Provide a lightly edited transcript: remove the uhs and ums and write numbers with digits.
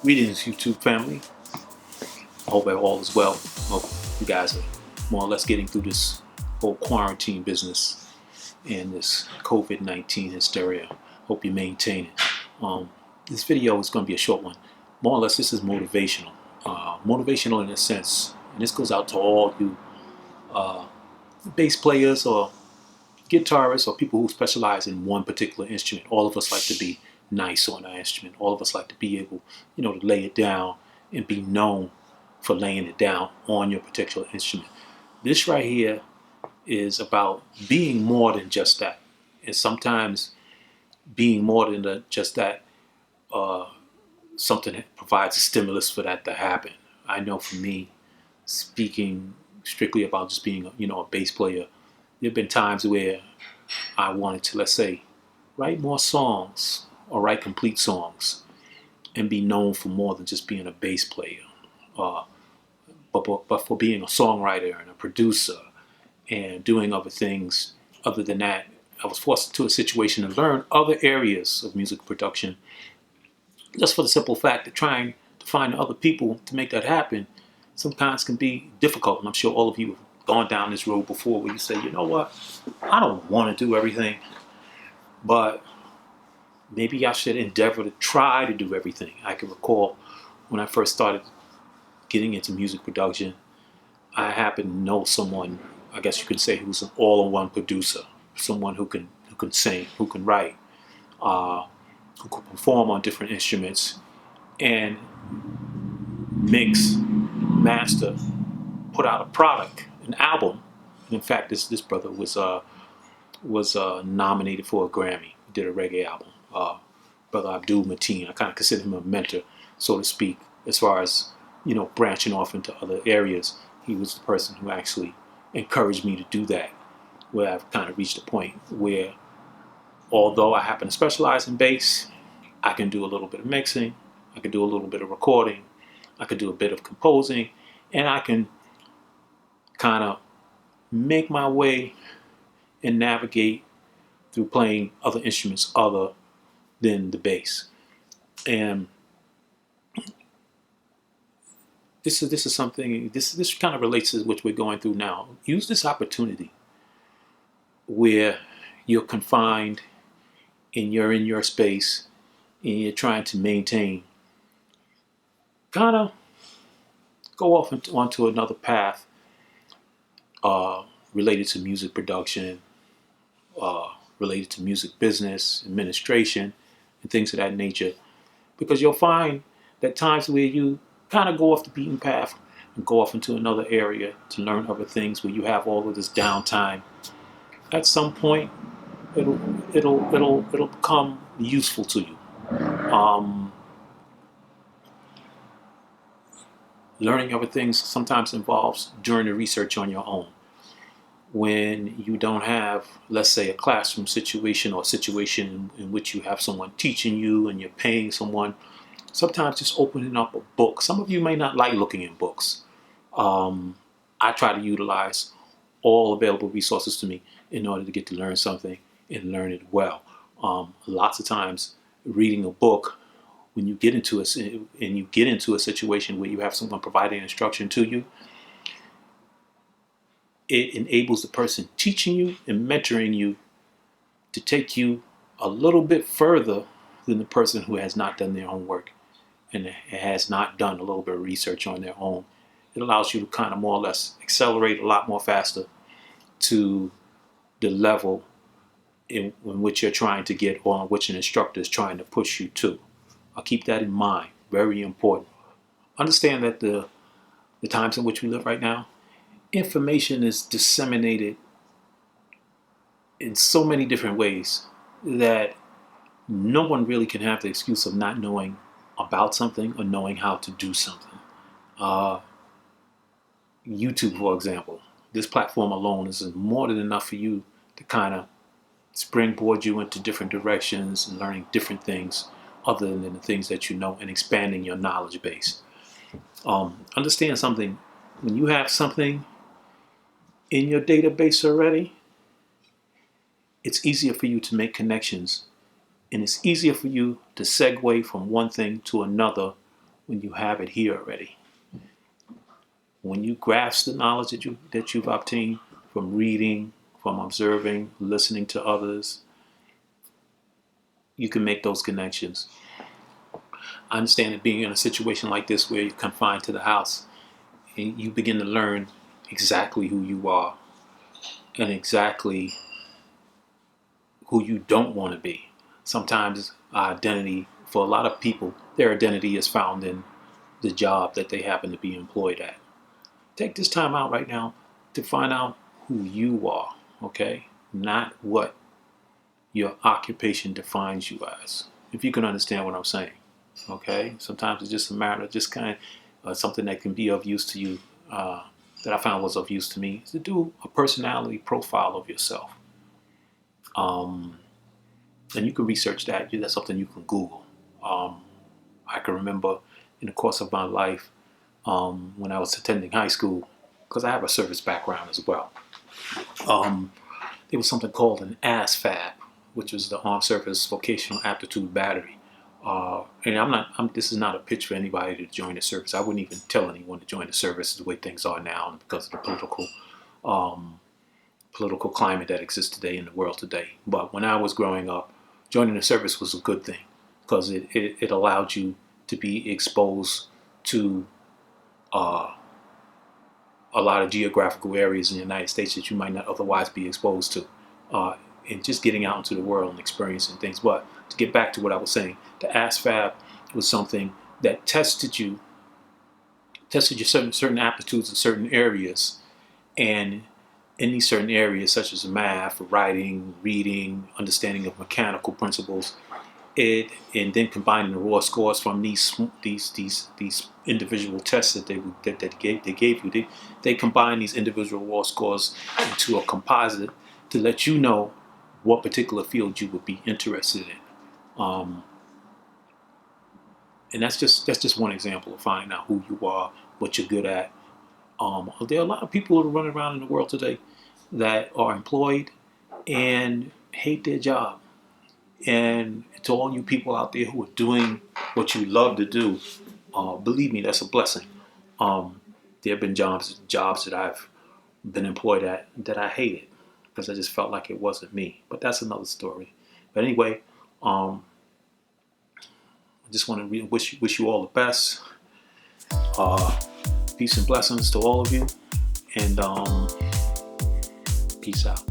Greetings, YouTube family. I hope all is well. Hope you guys are more or less getting through this whole quarantine business and this COVID-19 hysteria. Hope you maintain it. This video is going to be a short one. More or less, this is motivational. Motivational in a sense, and this goes out to all you bass players or guitarists or people who specialize in one particular instrument. All of us like to be nice on our instrument. All of us like to be able, to lay it down and be known for laying it down on your particular instrument. This right here is about being more than just that. And sometimes being more than just that, something that provides a stimulus for that to happen. I know for me, speaking strictly about just being, a bass player, there have been times where I wanted to, let's say, write more songs or write complete songs and be known for more than just being a bass player, but for being a songwriter and a producer and doing other things other than that. I was forced into a situation to learn other areas of music production just for the simple fact that trying to find other people to make that happen sometimes can be difficult. And I'm sure all of you have gone down this road before where you say, you know what, I don't want to do everything, but maybe I should endeavor to try to do everything. I can recall when I first started getting into music production, I happened to know someone, I guess you could say, who's an all-in-one producer, someone who can sing, who can write, who can perform on different instruments, and mix, master, put out a product, an album. And in fact, this brother was nominated for a Grammy. He did a reggae album. Brother Abdul Mateen. I kind of consider him a mentor, so to speak, as far as branching off into other areas. He was the person who actually encouraged me to do that. Where I've kind of reached a point where, although I happen to specialize in bass, I can do a little bit of mixing, I can do a little bit of recording, I can do a bit of composing, and I can kind of make my way and navigate through playing other instruments other than the bass. And this is something, this kind of relates to what we're going through now. Use this opportunity where you're confined and you're in your space and you're trying to maintain, kind of go off onto another path related to music production, related to music business, administration, and things of that nature. Because you'll find that times where you kind of go off the beaten path and go off into another area to learn other things, where you have all of this downtime, at some point it'll become useful to you. Learning other things sometimes involves doing the research on your own. When you don't have, let's say, a classroom situation or a situation in which you have someone teaching you and you're paying someone, sometimes just opening up a book. Some of you may not like looking in books. I try to utilize all available resources to me in order to get to learn something and learn it well. Lots of times reading a book, when you get into a situation where you have someone providing instruction to you, it enables the person teaching you and mentoring you to take you a little bit further than the person who has not done their homework and has not done a little bit of research on their own. It allows you to kind of more or less accelerate a lot more faster to the level in which you're trying to get, or in which an instructor is trying to push you to. I'll keep that in mind. Very important. Understand that the times in which we live right now, information is disseminated in so many different ways that no one really can have the excuse of not knowing about something or knowing how to do something. YouTube, for example, this platform alone is more than enough for you to kind of springboard you into different directions and learning different things other than the things that you know, and expanding your knowledge base. Understand something. When you have something in your database already, it's easier for you to make connections, and it's easier for you to segue from one thing to another when you have it here already. When you grasp the knowledge that you've obtained from reading, from observing, listening to others, you can make those connections. I understand that being in a situation like this where you're confined to the house, and you begin to learn exactly who you are and exactly who you don't want to be. Sometimes identity, for a lot of people, their identity is found in the job that they happen to be employed at. Take this time out right now to find out who you are, okay? Not what your occupation defines you as. If you can understand what I'm saying, okay? Sometimes it's just a matter of just kind of something that can be of use to you, that I found was of use to me, is to do a personality profile of yourself. And you can research that. That's something you can Google. I can remember in the course of my life, when I was attending high school, because I have a service background as well, there was something called an ASVAB, which was the Armed Service Vocational Aptitude Battery. And this is not a pitch for anybody to join the service. I wouldn't even tell anyone to join the service the way things are now because of the political climate that exists today in the world today. But when I was growing up, joining the service was a good thing because it allowed you to be exposed to a lot of geographical areas in the United States that you might not otherwise be exposed to, and just getting out into the world and experiencing things. But to get back to what I was saying, the ASVAB was something that tested your certain aptitudes in certain areas, and in these certain areas, such as math, writing, reading, understanding of mechanical principles, and then combining the raw scores from these individual tests that they gave you, they combine these individual raw scores into a composite to let you know what particular field you would be interested in. And that's just one example of finding out who you are, what you're good at. There are a lot of people who are running around in the world today that are employed and hate their job. And to all you people out there who are doing what you love to do, believe me, that's a blessing. There have been jobs that I've been employed at that I hated because I just felt like it wasn't me. But that's another story. But anyway, I just want to wish you all the best. Peace and blessings to all of you. And peace out.